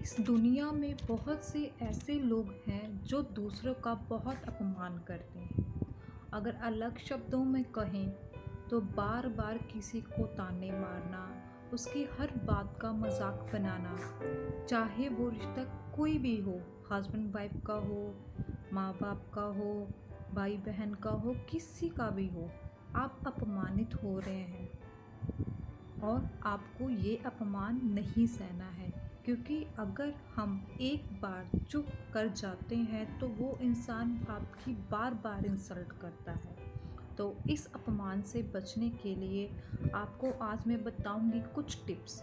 इस दुनिया में बहुत से ऐसे लोग हैं जो दूसरों का बहुत अपमान करते हैं। अगर अलग शब्दों में कहें तो बार बार किसी को ताने मारना, उसकी हर बात का मजाक बनाना, चाहे वो रिश्ता कोई भी हो, हस्बैंड वाइफ का हो, माँ बाप का हो, भाई बहन का हो, किसी का भी हो, आप अपमानित हो रहे हैं और आपको ये अपमान नहीं सहना है। क्योंकि अगर हम एक बार चुप कर जाते हैं तो वो इंसान आपकी बार बार इंसल्ट करता है। तो इस अपमान से बचने के लिए आपको आज मैं बताऊंगी कुछ टिप्स।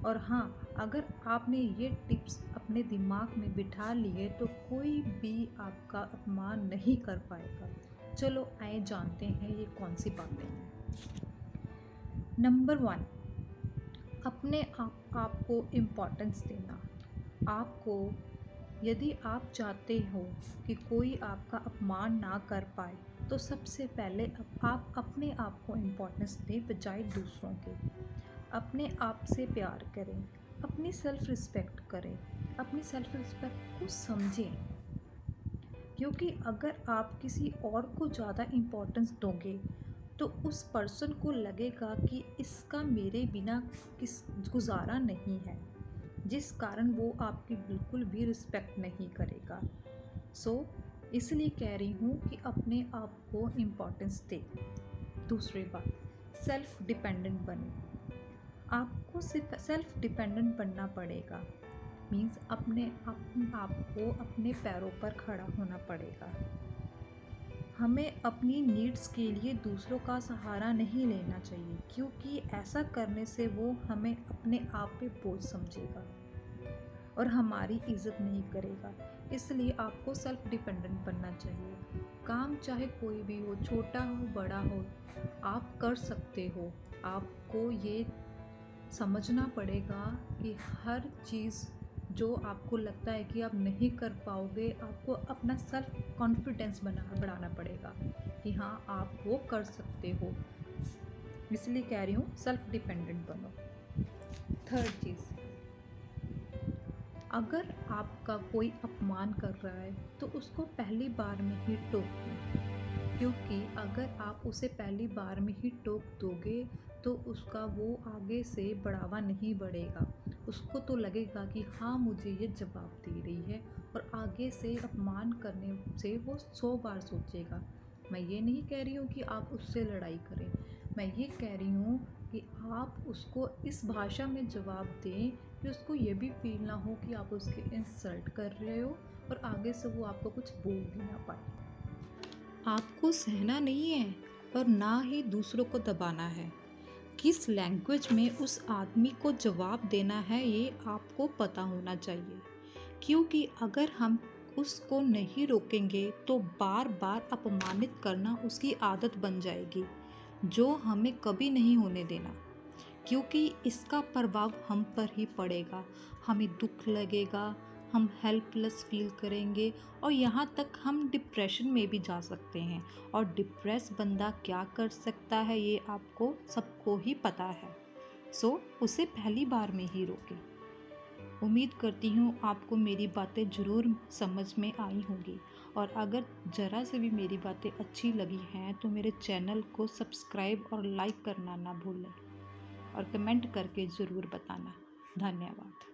और हाँ, अगर आपने ये टिप्स अपने दिमाग में बिठा लिए तो कोई भी आपका अपमान नहीं कर पाएगा। चलो आए जानते हैं ये कौन सी बातें हैं। नंबर 1, अपने आपको इम्पोर्टेंस देना। आपको, यदि आप चाहते हो कि कोई आपका अपमान ना कर पाए तो सबसे पहले आप अपने आप को इम्पोर्टेंस दें बजाय दूसरों के। अपने आप से प्यार करें, अपनी सेल्फ रिस्पेक्ट करें, अपनी सेल्फ रिस्पेक्ट को समझें। क्योंकि अगर आप किसी और को ज़्यादा इम्पोर्टेंस दोगे तो उस पर्सन को लगेगा कि इसका मेरे बिना किस गुजारा नहीं है, जिस कारण वो आपकी बिल्कुल भी रिस्पेक्ट नहीं करेगा। इसलिए कह रही हूँ कि अपने आप को इम्पोर्टेंस दे। दूसरी बात, सेल्फ डिपेंडेंट बने। आपको सिर्फ सेल्फ डिपेंडेंट बनना पड़ेगा। मीन्स अपने आप को अपने पैरों पर खड़ा होना पड़ेगा। हमें अपनी नीड्स के लिए दूसरों का सहारा नहीं लेना चाहिए, क्योंकि ऐसा करने से वो हमें अपने आप पे बोझ समझेगा और हमारी इज्जत नहीं करेगा। इसलिए आपको सेल्फ डिपेंडेंट बनना चाहिए। काम चाहे कोई भी हो, छोटा हो बड़ा हो, आप कर सकते हो। आपको ये समझना पड़ेगा कि हर चीज़ जो आपको लगता है कि आप नहीं कर पाओगे, आपको अपना सेल्फ कॉन्फिडेंस बढ़ाना पड़ेगा कि हाँ, आप वो कर सकते हो। इसलिए कह रही हूँ सेल्फ डिपेंडेंट बनो। थर्ड चीज़, अगर आपका कोई अपमान कर रहा है तो उसको पहली बार में ही टोक दो। क्योंकि अगर आप उसे पहली बार में ही टोक दोगे तो उसका वो आगे से बढ़ावा नहीं बढ़ेगा। उसको तो लगेगा कि हाँ, मुझे ये जवाब दे रही है, और आगे से अपमान करने से वो 100 बार सोचेगा। मैं ये नहीं कह रही हूँ कि आप उससे लड़ाई करें, मैं ये कह रही हूँ कि आप उसको इस भाषा में जवाब दें कि उसको ये भी फील ना हो कि आप उसकी इंसल्ट कर रहे हो और आगे से वो आपको कुछ बोल भी ना पाए। आपको सहना नहीं है और ना ही दूसरों को दबाना है। किस लैंग्वेज में उस आदमी को जवाब देना है ये आपको पता होना चाहिए। क्योंकि अगर हम उसको नहीं रोकेंगे तो बार बार अपमानित करना उसकी आदत बन जाएगी, जो हमें कभी नहीं होने देना। क्योंकि इसका प्रभाव हम पर ही पड़ेगा, हमें दुख लगेगा, हम हेल्पलेस फील करेंगे और यहाँ तक हम डिप्रेशन में भी जा सकते हैं। और डिप्रेस बंदा क्या कर सकता है ये आपको सबको ही पता है। उसे पहली बार में ही रोके। उम्मीद करती हूँ आपको मेरी बातें ज़रूर समझ में आई होंगी, और अगर ज़रा से भी मेरी बातें अच्छी लगी हैं तो मेरे चैनल को सब्सक्राइब और लाइक करना ना भूलें और कमेंट करके ज़रूर बताना। धन्यवाद।